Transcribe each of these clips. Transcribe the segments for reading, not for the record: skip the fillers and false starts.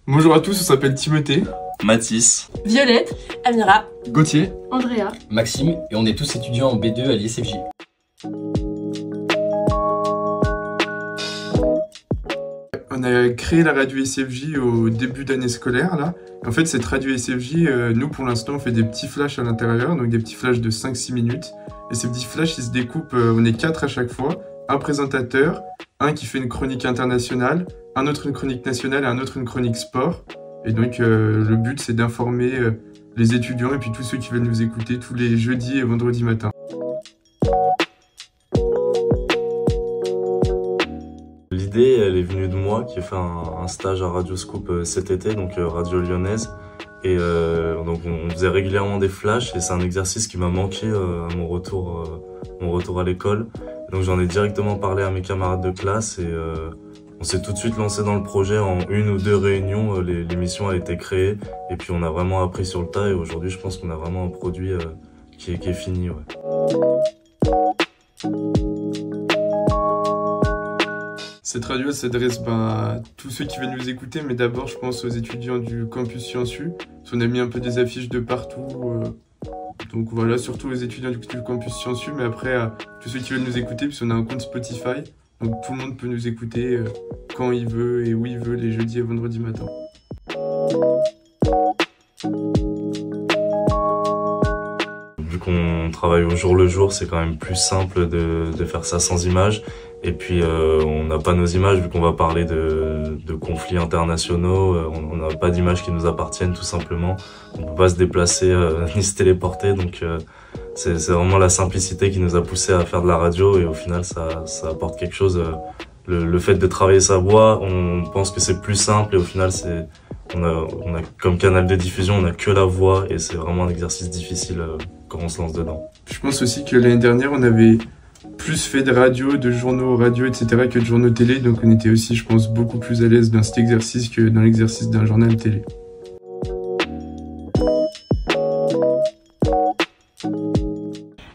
Bonjour à tous, on s'appelle Timothée, Mathis, Violette, Amira, Gauthier, Andrea, Maxime, et on est tous étudiants en B2 à l'ISFJ. on a créé la radio SFJ au début d'année scolaire là. En fait cette radio SFJ, nous pour l'instant on fait des petits flashs à l'intérieur, donc des petits flashs de 5-6 minutes. Et ces petits flashs ils se découpent, on est 4 à chaque fois, un présentateur, un qui fait une chronique internationale, un autre une chronique nationale et un autre une chronique sport. Et donc le but c'est d'informer les étudiants et puis tous ceux qui veulent nous écouter tous les jeudis et vendredis matins. l'idée elle est venue de moi qui ai fait un stage à Radio Scoop cet été, donc radio lyonnaise. Et donc on faisait régulièrement des flashs et c'est un exercice qui m'a manqué à mon retour à l'école. Donc j'en ai directement parlé à mes camarades de classe et on s'est tout de suite lancé dans le projet. En 1 ou 2 réunions, l'émission a été créée et puis on a vraiment appris sur le tas et aujourd'hui je pense qu'on a vraiment un produit qui est fini. Ouais. Cette radio s'adresse à tous ceux qui veulent nous écouter, mais d'abord je pense aux étudiants du campus Sciences U. On a mis un peu des affiches de partout, donc voilà, surtout aux étudiants du campus Sciences U, mais après à tous ceux qui veulent nous écouter, puisqu'on a un compte Spotify, donc tout le monde peut nous écouter quand il veut et où il veut, les jeudis et vendredis matins. Vu qu'on travaille au jour le jour, c'est quand même plus simple de faire ça sans images. Et puis on n'a pas nos images vu qu'on va parler de conflits internationaux, on n'a pas d'images qui nous appartiennent tout simplement. On peut pas se déplacer ni se téléporter, donc c'est vraiment la simplicité qui nous a poussé à faire de la radio et au final ça apporte quelque chose. Le fait de travailler sa voix, on pense que c'est plus simple et au final on a comme canal de diffusion, on n'a que la voix et c'est vraiment un exercice difficile quand on se lance dedans. Je pense aussi que l'année dernière on avait plus fait de radio, de journaux radio, etc. que de journaux télé, donc on était aussi, je pense, beaucoup plus à l'aise dans cet exercice que dans l'exercice d'un journal télé.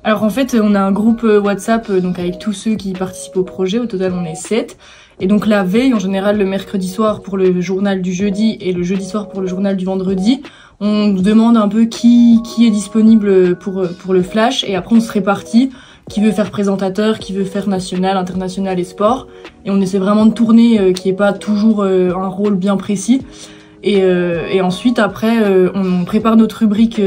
Alors en fait, on a un groupe WhatsApp donc avec tous ceux qui participent au projet. Au total, on est 7. Et donc la veille, en général, le mercredi soir pour le journal du jeudi et le jeudi soir pour le journal du vendredi, on demande un peu qui est disponible pour le flash. Et après, on se répartit. Qui veut faire présentateur, qui veut faire national, international et sport. Et on essaie vraiment de tourner, qu'il n'y ait pas toujours un rôle bien précis. Et ensuite, après, on prépare notre rubrique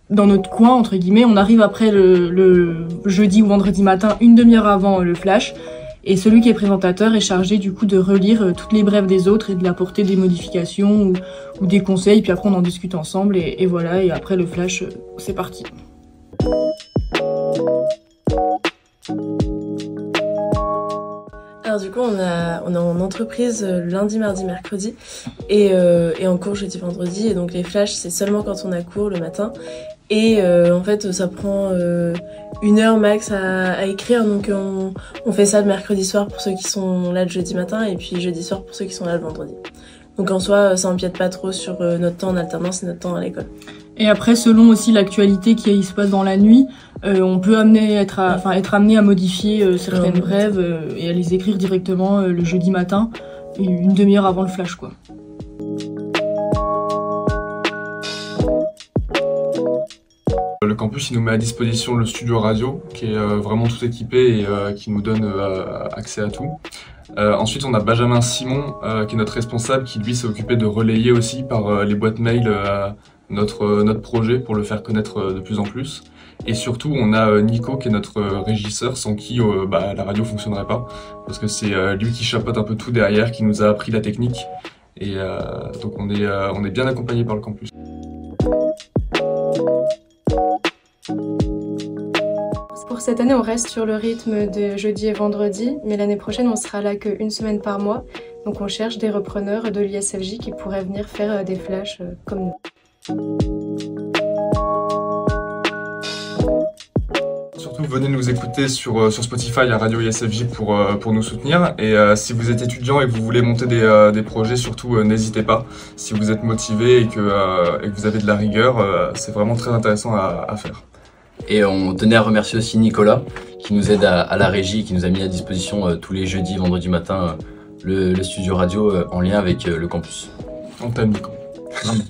dans notre coin, entre guillemets. On arrive après le jeudi ou vendredi matin, une demi-heure avant le flash. Et celui qui est présentateur est chargé du coup de relire toutes les brèves des autres et de apporter des modifications ou des conseils. Puis après, on en discute ensemble et voilà. Et après, le flash, c'est parti. Alors du coup on est en entreprise lundi, mardi, mercredi et en cours jeudi, vendredi et donc les flashs c'est seulement quand on a cours le matin et en fait ça prend 1 heure max à écrire donc on fait ça le mercredi soir pour ceux qui sont là le jeudi matin et puis jeudi soir pour ceux qui sont là le vendredi. Donc en soi ça empiète pas trop sur notre temps en alternance et notre temps à l'école. Et après, selon aussi l'actualité qui se passe dans la nuit, on peut être amené à modifier certaines brèves et à les écrire directement le jeudi matin, une demi-heure avant le flash, quoi. Le campus il nous met à disposition le studio radio qui est vraiment tout équipé et qui nous donne accès à tout. Ensuite on a Benjamin Simon qui est notre responsable qui lui s'est occupé de relayer aussi par les boîtes mail notre projet pour le faire connaître de plus en plus. Et surtout on a Nico qui est notre régisseur sans qui la radio fonctionnerait pas parce que c'est lui qui chapeaute un peu tout derrière, qui nous a appris la technique et donc on est bien accompagné par le campus. Pour cette année, on reste sur le rythme de jeudi et vendredi, mais l'année prochaine, on sera là qu'une semaine par mois. Donc on cherche des repreneurs de l'ISFJ qui pourraient venir faire des flashs comme nous. Surtout, venez nous écouter sur Spotify à Radio ISFJ pour nous soutenir. Et si vous êtes étudiant et que vous voulez monter des projets, surtout n'hésitez pas. Si vous êtes motivé et que vous avez de la rigueur, c'est vraiment très intéressant à faire. Et on tenait à remercier aussi Nicolas qui nous aide à la régie, qui nous a mis à disposition tous les jeudis, vendredis matin, le studio radio en lien avec le campus. On t'aime, Nico. Vraiment.